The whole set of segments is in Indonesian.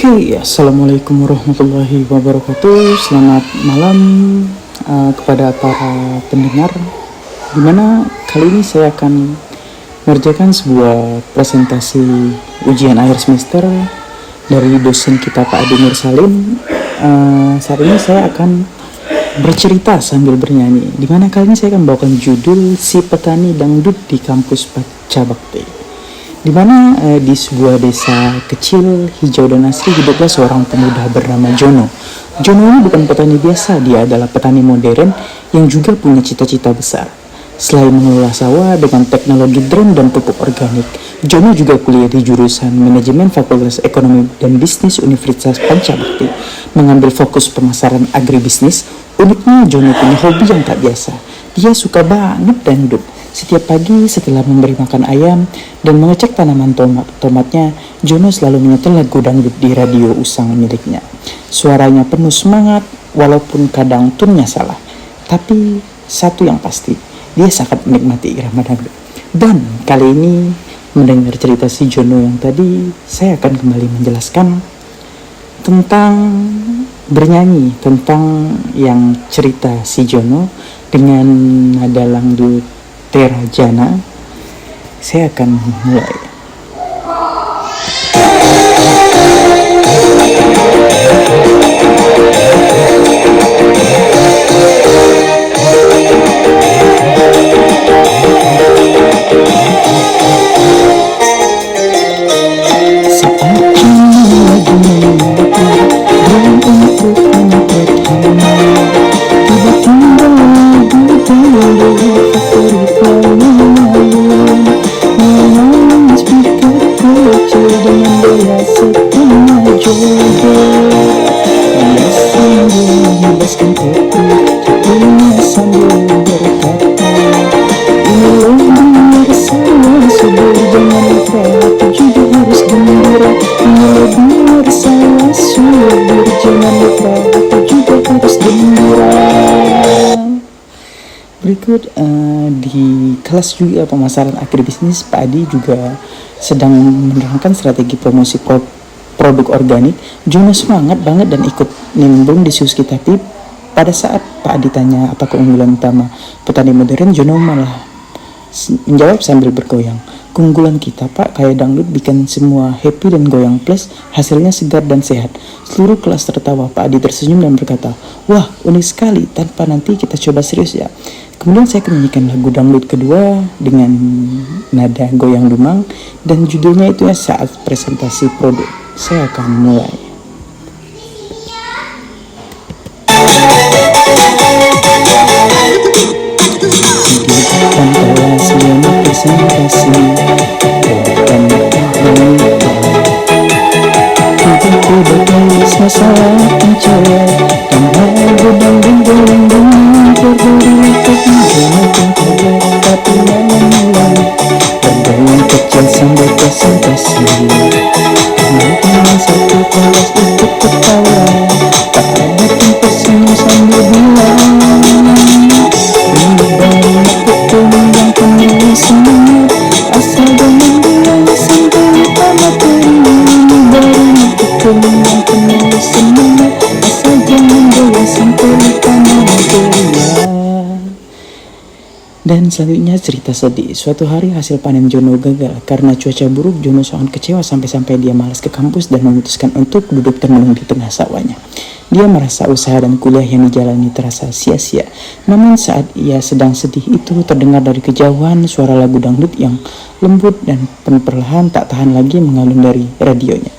Oke, assalamualaikum warahmatullahi wabarakatuh. Selamat malam kepada para pendengar. Dimana kali ini saya akan mengerjakan sebuah presentasi ujian akhir semester dari dosen kita Pak Adi Nur Salim. Saat ini saya akan bercerita sambil bernyanyi. Dimana kali ini saya akan bawakan judul Si Petani Dangdut di Kampus Paca Bakti. Di mana di sebuah desa kecil hijau dan asri hiduplah seorang pemuda bernama Jono. Jono ini bukan petani biasa, dia adalah petani modern yang juga punya cita-cita besar. Selain mengelola sawah dengan teknologi drone dan pupuk organik, Jono juga kuliah di jurusan Manajemen Fakultas Ekonomi dan Bisnis Universitas Paca Bakti, mengambil fokus pemasaran agribisnis. Uniknya Jono punya hobi yang tak biasa. Dia suka banget dangdut. Setiap pagi setelah memberi makan ayam dan mengecek tanaman tomatnya, Jono selalu menyetel lagu dangdut di radio usang miliknya. Suaranya penuh semangat walaupun kadang tunnya salah. Tapi satu yang pasti, dia sangat menikmati irama dangdut. Dan kali ini mendengar cerita si Jono yang tadi, saya akan kembali menjelaskan tentang bernyanyi, tentang yang cerita si Jono dengan nada dangdut Terajana. Saya akan mulai. Berikut di kelas juga pemasaran agribisnis, Pak Adi juga sedang menerangkan strategi promosi produk organik. Jono semangat banget dan ikut nimbrung diskusi kita. Tapi pada saat Pak Adi tanya apa keunggulan utama petani modern, Jono malah menjawab sambil bergoyang. Keunggulan kita Pak, kayak dangdut bikin semua happy dan goyang, plus hasilnya segar dan sehat. Seluruh kelas tertawa. Pak Adi tersenyum dan berkata, wah unik sekali, tanpa nanti kita coba serius ya. Kemudian saya akan menyanyikan lagu dangdut kedua dengan nada goyang dumang, dan judulnya itu ya Saat Presentasi Produk. Saya akan mulai. Presentasi dan tiba-tiba tulis masalah pencet dan lagu dangdut berdiri kemudian kaget tapi malam-malam bergoyang kecil sambil presentasi. Teman-teman satu kelas ikut ketawa, tak ada pun tersenyum sambil bilang, ini baru ketemu yang penuh semangat, asal jangan bilang sampai lupa materi. Ini baru ketemu yang penuh semangat, asal jangan bilang sampai lupa materi. Dan selanjutnya cerita sedih. Suatu hari hasil panen Jono gagal. Karena cuaca buruk, Jono sangat kecewa sampai-sampai dia malas ke kampus dan memutuskan untuk duduk termenung di tengah sawahnya. Dia merasa usaha dan kuliah yang dijalani terasa sia-sia. Namun saat ia sedang sedih itu, terdengar dari kejauhan suara lagu dangdut yang lembut dan perlahan tak tahan lagi mengalun dari radionya.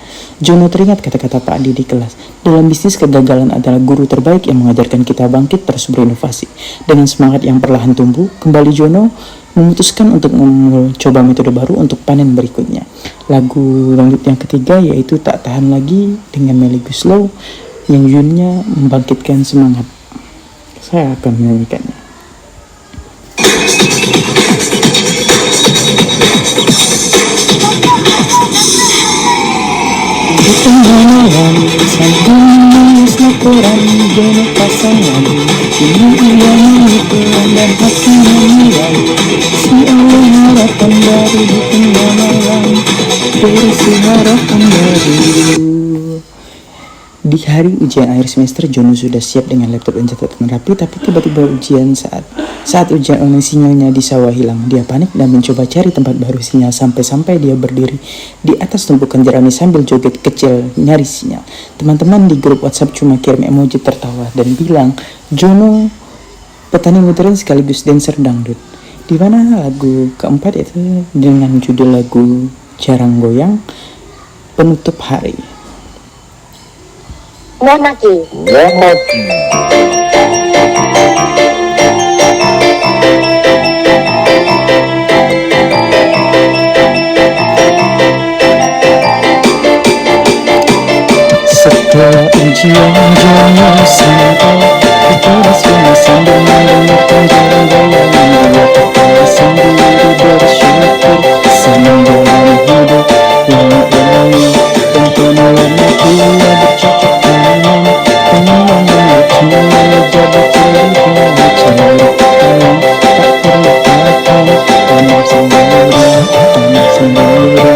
Jono teringat kata-kata Pak Adi di kelas. Dalam bisnis, kegagalan adalah guru terbaik yang mengajarkan kita bangkit terus berinovasi. Dengan semangat yang perlahan tumbuh, kembali Jono memutuskan untuk mencoba metode baru untuk panen berikutnya. Lagu dangdut yang ketiga yaitu Tak Tahan Lagi dengan Melly Goeslaw yang judulnya Membangkitkan Semangat. Saya akan menyanyikannya. tengah malam sambil menangis laporan Jono pasangan. Kini ia nyanyi pelan dan hati menilai, si Allah harapan baru di tengah malam, berisi harapan baru. Di hari ujian akhir semester, Jono sudah siap dengan laptop dan catatan rapi, tapi tiba-tiba saat ujian online sinyalnya di sawah hilang. Dia panik dan mencoba cari tempat baru sinyal sampai dia berdiri di atas tumpukan jerami sambil joget kecil nyari sinyal. Teman-teman di grup WhatsApp cuma kirim emoji tertawa dan bilang, Jono petani modern sekaligus dancer dangdut. Di mana lagu keempat itu dengan judul lagu Jarang Goyang penutup hari. Monaki. Setelah ujian Jono sampai di teras rumah sambil mendengarkan jarang goyang dia ketawa sendiri bersyukur senang dalam hidup yang ini dan penuhnya dia bercocok tanam penyayang yang lucu jadi cerita cerita yang tak terlupakan tanam sendiri.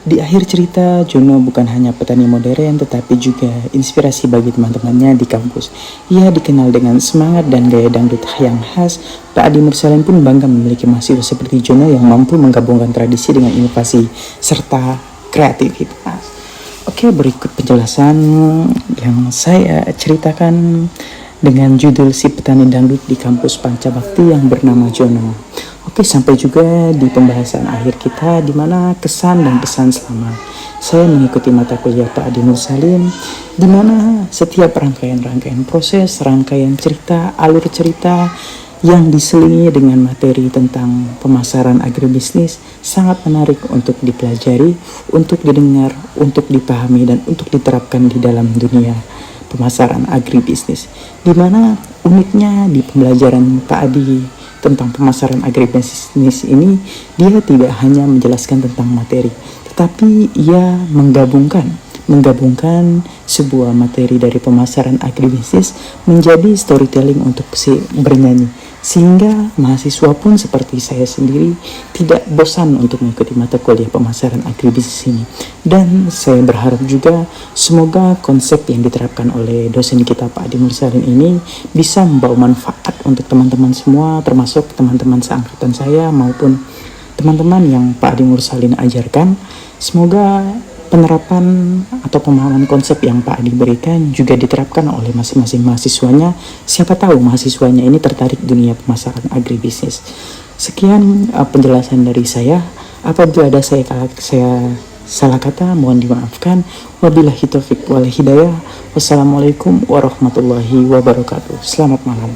Di akhir cerita, Jono bukan hanya petani modern tetapi juga inspirasi bagi teman-temannya di kampus. Ia dikenal dengan semangat dan gaya dangdut yang khas. Pak Adi Mursalim pun bangga memiliki mahasiswa seperti Jono yang mampu menggabungkan tradisi dengan inovasi serta kreativitas. Oke, berikut penjelasan yang saya ceritakan dengan judul Si Petani Dangdut di kampus Pancabakti yang bernama Jono. Oke, sampai juga di pembahasan akhir kita di mana kesan dan pesan selama saya mengikuti mata kuliah Pak Adi Mursalim, di mana setiap rangkaian proses, rangkaian cerita, alur cerita yang diselingi dengan materi tentang pemasaran agribisnis sangat menarik untuk dipelajari, untuk didengar, untuk dipahami dan untuk diterapkan di dalam dunia pemasaran agribisnis. Di mana uniknya di pembelajaran Pak Adi tentang pemasaran agribisnis ini, dia tidak hanya menjelaskan tentang materi, tetapi ia menggabungkan sebuah materi dari pemasaran agribisnis menjadi storytelling untuk si bernyanyi, sehingga mahasiswa pun seperti saya sendiri tidak bosan untuk mengikuti mata kuliah pemasaran agribisnis ini. Dan saya berharap juga semoga konsep yang diterapkan oleh dosen kita Pak Adi Mursalim ini bisa membawa manfaat untuk teman-teman semua, termasuk teman-teman seangkatan saya maupun teman-teman yang Pak Adi Mursalim ajarkan. Semoga penerapan atau pemahaman konsep yang Pak Adi berikan juga diterapkan oleh masing-masing mahasiswanya. Siapa tahu mahasiswanya ini tertarik dunia pemasaran agribisnis. Sekian penjelasan dari saya. Apabila ada saya salah kata, mohon dimaafkan. Wabillahi taufiq wal hidayah. Wassalamualaikum warahmatullahi wabarakatuh. Selamat malam.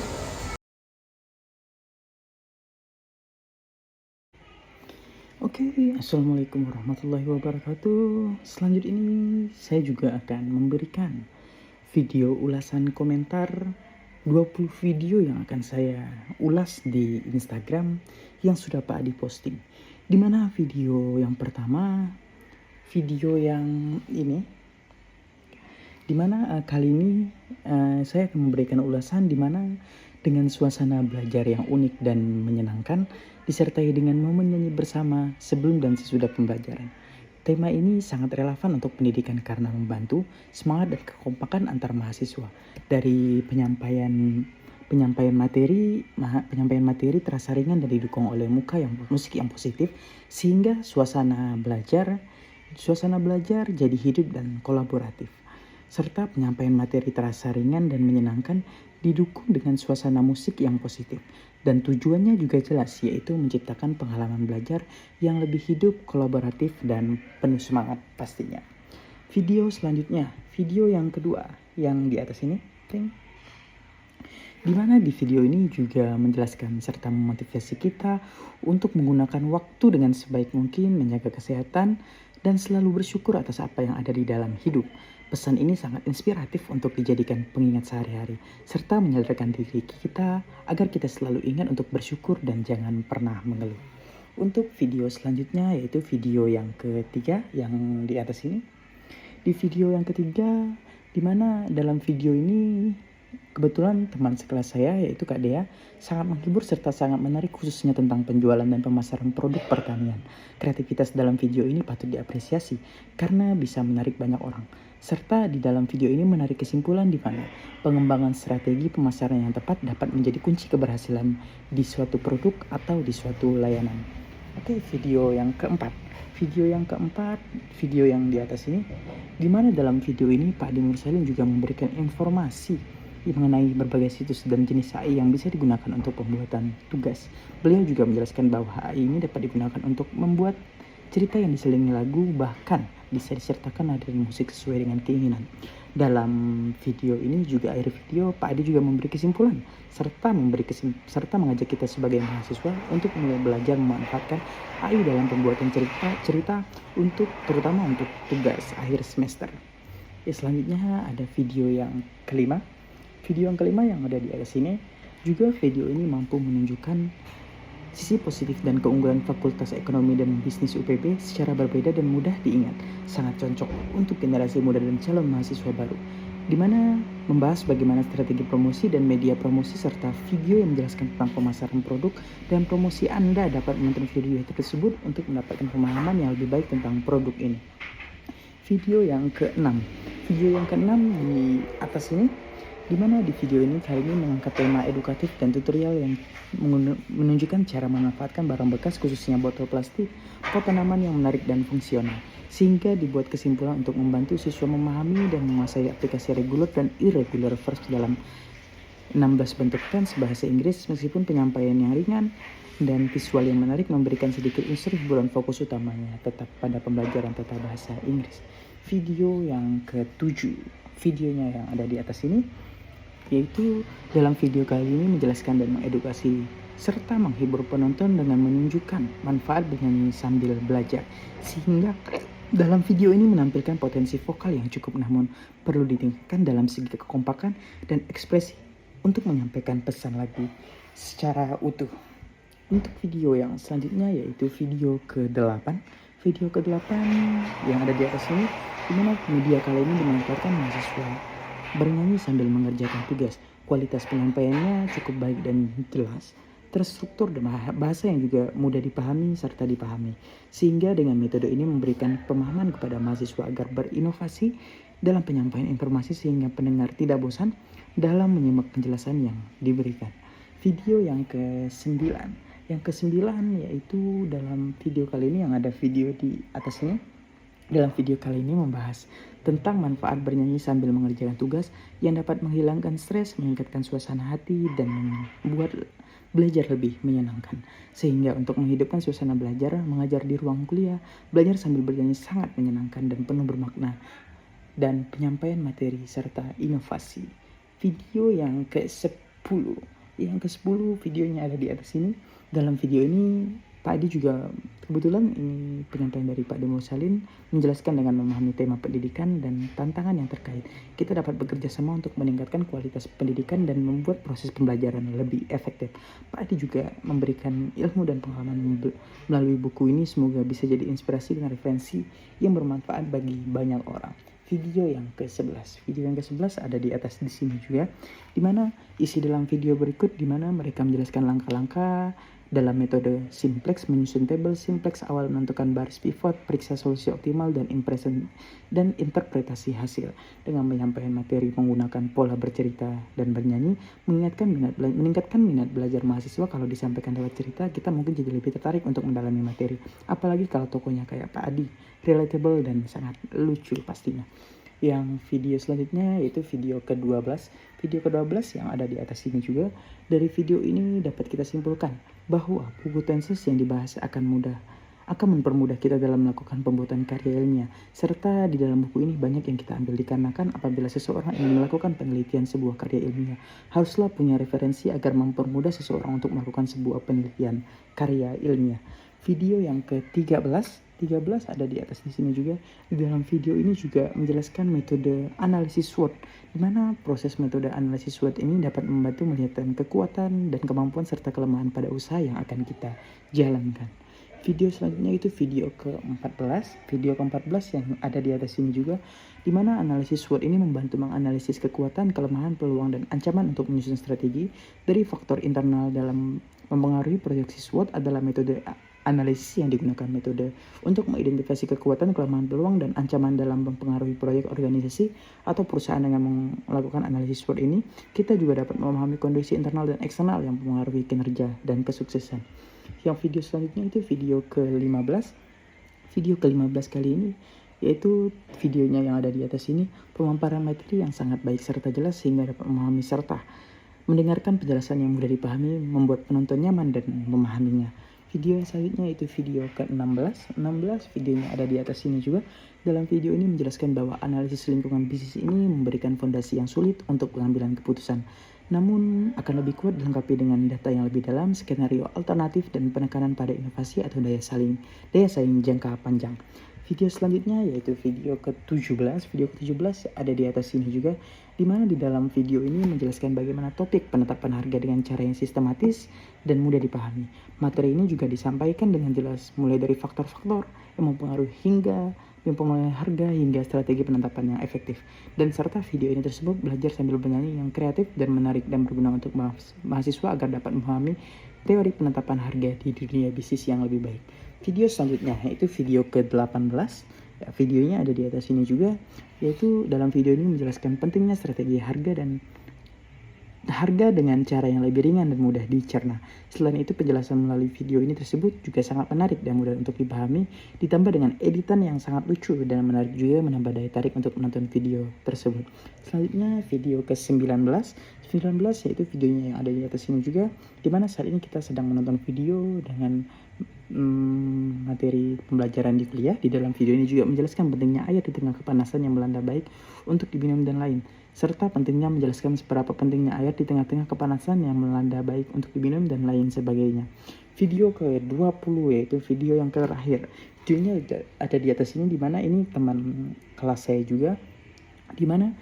Oke, assalamualaikum warahmatullahi wabarakatuh. Selanjutnya ini saya juga akan memberikan video ulasan komentar 20 video yang akan saya ulas di Instagram yang sudah Pak Adi posting. Dimana video yang pertama, video yang ini, dimana kali ini saya akan memberikan ulasan dimana dengan suasana belajar yang unik dan menyenangkan, disertai dengan momen nyanyi bersama sebelum dan sesudah pembelajaran. Tema ini sangat relevan untuk pendidikan karena membantu semangat dan kekompakan antar mahasiswa. Dari penyampaian materi terasa ringan dan didukung oleh musik yang positif, sehingga suasana belajar jadi hidup dan kolaboratif. Serta penyampaian materi terasa ringan dan menyenangkan didukung dengan suasana musik yang positif. Dan tujuannya juga jelas, yaitu menciptakan pengalaman belajar yang lebih hidup, kolaboratif, dan penuh semangat pastinya. Video selanjutnya, video yang kedua, yang di atas ini, di mana di video ini juga menjelaskan serta memotivasi kita untuk menggunakan waktu dengan sebaik mungkin, menjaga kesehatan, dan selalu bersyukur atas apa yang ada di dalam hidup. Pesan ini sangat inspiratif untuk dijadikan pengingat sehari-hari, serta menyadarkan diri kita agar kita selalu ingat untuk bersyukur dan jangan pernah mengeluh. Untuk video selanjutnya yaitu video yang ketiga yang di atas ini. Di video yang ketiga, dimana dalam video ini kebetulan teman sekelas saya yaitu Kak Dea sangat menghibur serta sangat menarik khususnya tentang penjualan dan pemasaran produk pertanian. Kreativitas dalam video ini patut diapresiasi karena bisa menarik banyak orang. Serta di dalam video ini menarik kesimpulan di mana pengembangan strategi pemasaran yang tepat dapat menjadi kunci keberhasilan di suatu produk atau di suatu layanan. Oke, video yang keempat. Video yang di atas ini, di mana dalam video ini Pak Adi Mursalin juga memberikan informasi mengenai berbagai situs dan jenis AI yang bisa digunakan untuk pembuatan tugas. Beliau juga menjelaskan bahwa AI ini dapat digunakan untuk membuat cerita yang diselingi lagu, bahkan bisa disertakan nada dan musik sesuai dengan keinginan. Dalam video ini juga akhir video Pak Adi juga memberi kesimpulan serta mengajak kita sebagai mahasiswa untuk mulai belajar memanfaatkan AI dalam pembuatan cerita terutama untuk tugas akhir semester. Selanjutnya ada video yang kelima. Video yang kelima yang ada di atas ini juga video ini mampu menunjukkan sisi positif dan keunggulan Fakultas Ekonomi dan Bisnis UPB secara berbeda dan mudah diingat. Sangat cocok untuk generasi muda dan calon mahasiswa baru, di mana membahas bagaimana strategi promosi dan media promosi serta video yang menjelaskan tentang pemasaran produk dan promosi. Anda dapat menonton video tersebut untuk mendapatkan pemahaman yang lebih baik tentang produk ini. Video yang keenam di atas ini, di mana di video ini kali ini mengangkat tema edukatif dan tutorial yang menunjukkan cara memanfaatkan barang bekas khususnya botol plastik, pot tanaman yang menarik dan fungsional, sehingga dibuat kesimpulan untuk membantu siswa memahami dan menguasai aplikasi regular dan irregular verbs dalam 16 bentuk tense bahasa Inggris. Meskipun penyampaian yang ringan dan visual yang menarik memberikan sedikit unsur hiburan, fokus utamanya tetap pada pembelajaran tata bahasa Inggris. Video yang ketujuh, videonya yang ada di atas ini, yaitu dalam video kali ini menjelaskan dan mengedukasi serta menghibur penonton dengan menunjukkan manfaat bernyanyi sambil belajar, sehingga dalam video ini menampilkan potensi vokal yang cukup namun perlu ditingkatkan dalam segi kekompakan dan ekspresi untuk menyampaikan pesan lagu secara utuh. Untuk video yang selanjutnya yaitu video ke-8 yang ada di atas ini, di mana media kali ini dimanfaatkan mahasiswa bernyanyi sambil mengerjakan tugas. Kualitas penyampaiannya cukup baik dan jelas, terstruktur dan bahasa yang juga mudah dipahami serta dipahami, sehingga dengan metode ini memberikan pemahaman kepada mahasiswa agar berinovasi dalam penyampaian informasi sehingga pendengar tidak bosan dalam menyimak penjelasan yang diberikan. Video yang ke-9 yaitu dalam video kali ini yang ada video di atasnya. Dalam video kali ini membahas tentang manfaat bernyanyi sambil mengerjakan tugas yang dapat menghilangkan stres, meningkatkan suasana hati, dan membuat belajar lebih menyenangkan. Sehingga untuk menghidupkan suasana belajar, mengajar di ruang kuliah, belajar sambil bernyanyi sangat menyenangkan dan penuh bermakna dan penyampaian materi serta inovasi. Video yang ke-10 videonya ada di atas ini. Dalam video ini Pak Adi juga kebetulan ini penyampaian dari Pak Adi Mursalin menjelaskan dengan memahami tema pendidikan dan tantangan yang terkait. Kita dapat bekerja sama untuk meningkatkan kualitas pendidikan dan membuat proses pembelajaran lebih efektif. Pak Adi juga memberikan ilmu dan pengalaman melalui buku ini, semoga bisa jadi inspirasi dan referensi yang bermanfaat bagi banyak orang. Video yang ke-11 ada di atas di sini juga, di mana isi dalam video berikut di mana mereka menjelaskan langkah-langkah dalam metode simplex, menyusun tabel simplex, awal menentukan baris pivot, periksa solusi optimal, dan interpretasi hasil. Dengan menyampaikan materi menggunakan pola bercerita dan bernyanyi, meningkatkan minat belajar mahasiswa. Kalau disampaikan lewat cerita, kita mungkin jadi lebih tertarik untuk mendalami materi. Apalagi kalau tokohnya kayak Pak Adi, relatable dan sangat lucu pastinya. Yang video selanjutnya yaitu video ke-12 yang ada di atas ini juga. Dari video ini dapat kita simpulkan bahwa buku tenses yang dibahas akan mempermudah kita dalam melakukan pembuatan karya ilmiah, serta di dalam buku ini banyak yang kita ambil dikarenakan apabila seseorang ingin melakukan penelitian sebuah karya ilmiah, haruslah punya referensi agar mempermudah seseorang untuk melakukan sebuah penelitian karya ilmiah. Video yang ke-13 ada di atas di sini juga. Di dalam video ini juga menjelaskan metode analisis SWOT, di mana proses metode analisis SWOT ini dapat membantu melihat kekuatan dan kemampuan serta kelemahan pada usaha yang akan kita jalankan. Video selanjutnya itu video ke-14. Video ke-14 yang ada di atas ini juga, di mana analisis SWOT ini membantu menganalisis kekuatan, kelemahan, peluang, dan ancaman untuk menyusun strategi. Dari faktor internal dalam mempengaruhi proyeksi SWOT adalah metode analisis yang digunakan metode untuk mengidentifikasi kekuatan, kelemahan, peluang, dan ancaman dalam mempengaruhi proyek organisasi atau perusahaan. Dengan melakukan analisis SWOT ini, kita juga dapat memahami kondisi internal dan eksternal yang mempengaruhi kinerja dan kesuksesan. Yang video selanjutnya itu video ke-15. Video ke-15 kali ini yaitu videonya yang ada di atas ini, pemaparan materi yang sangat baik serta jelas sehingga dapat memahami serta mendengarkan penjelasan yang mudah dipahami, membuat penonton nyaman dan memahaminya. Video selanjutnya itu video ke-16. 16 videonya ada di atas sini juga. Dalam video ini menjelaskan bahwa analisis lingkungan bisnis ini memberikan fondasi yang sulit untuk pengambilan keputusan, namun akan lebih kuat dilengkapi dengan data yang lebih dalam, skenario alternatif, dan penekanan pada inovasi atau daya saing jangka panjang. Video selanjutnya yaitu video ke-17. Video ke-17 ada di atas sini juga, di mana di dalam video ini menjelaskan bagaimana topik penetapan harga dengan cara yang sistematis dan mudah dipahami. Materi ini juga disampaikan dengan jelas, mulai dari faktor-faktor yang mempengaruhi harga hingga strategi penetapan yang efektif. Dan serta video ini tersebut belajar sambil bernyanyi yang kreatif dan menarik dan berguna untuk mahasiswa agar dapat memahami teori penetapan harga di dunia bisnis yang lebih baik. Video selanjutnya yaitu video ke-18. Ya, videonya ada di atas sini juga, yaitu dalam video ini menjelaskan pentingnya strategi harga dengan cara yang lebih ringan dan mudah dicerna. Selain itu, penjelasan melalui video ini tersebut juga sangat menarik dan mudah untuk dipahami, ditambah dengan editan yang sangat lucu dan menarik juga, menambah daya tarik untuk menonton video tersebut. Selanjutnya video ke-19. 19 yaitu videonya yang ada di atas sini juga, dimana saat ini kita sedang menonton video dengan materi pembelajaran di kuliah. Di dalam video ini juga menjelaskan pentingnya air di tengah kepanasan yang melanda baik untuk diminum dan lain, serta pentingnya menjelaskan seberapa pentingnya air di tengah-tengah kepanasan yang melanda baik untuk diminum dan lain sebagainya. Video ke-20 yaitu video yang terakhir. Videonya ada di atas ini, dimana ini teman kelas saya juga, dimana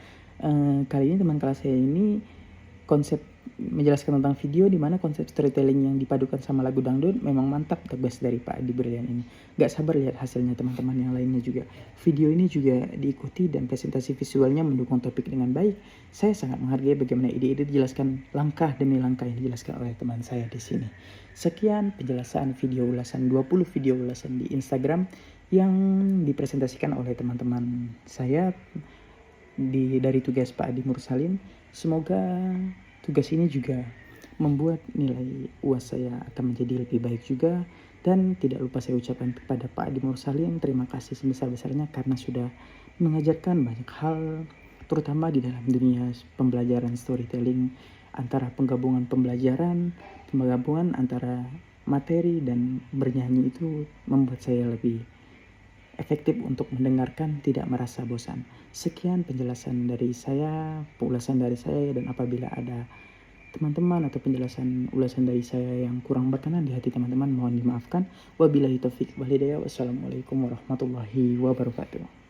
kali ini teman kelas saya ini konsep menjelaskan tentang video, di mana konsep storytelling yang dipadukan sama lagu dangdut memang mantap, tegas dari Pak Adi Brilian ini. Gak sabar lihat hasilnya teman-teman yang lainnya juga. Video ini juga diikuti dan presentasi visualnya mendukung topik dengan baik. Saya sangat menghargai bagaimana ide-ide dijelaskan langkah demi langkah yang dijelaskan oleh teman saya di sini. Sekian penjelasan video ulasan 20 video ulasan di Instagram yang dipresentasikan oleh teman-teman saya dari tugas Pak Adi Mursalin. Semoga tugas ini juga membuat nilai UAS saya akan menjadi lebih baik juga. Dan tidak lupa saya ucapkan kepada Pak Adi Mursalin terima kasih sebesar-besarnya karena sudah mengajarkan banyak hal, terutama di dalam dunia pembelajaran storytelling, antara penggabungan antara materi dan bernyanyi itu membuat saya lebih efektif untuk mendengarkan, tidak merasa bosan. Sekian penjelasan dari saya, ulasan dari saya, dan apabila ada teman-teman atau ulasan dari saya yang kurang berkenan di hati teman-teman, mohon dimaafkan. Wabillahi taufiq wal hidayah. Wassalamualaikum warahmatullahi wabarakatuh.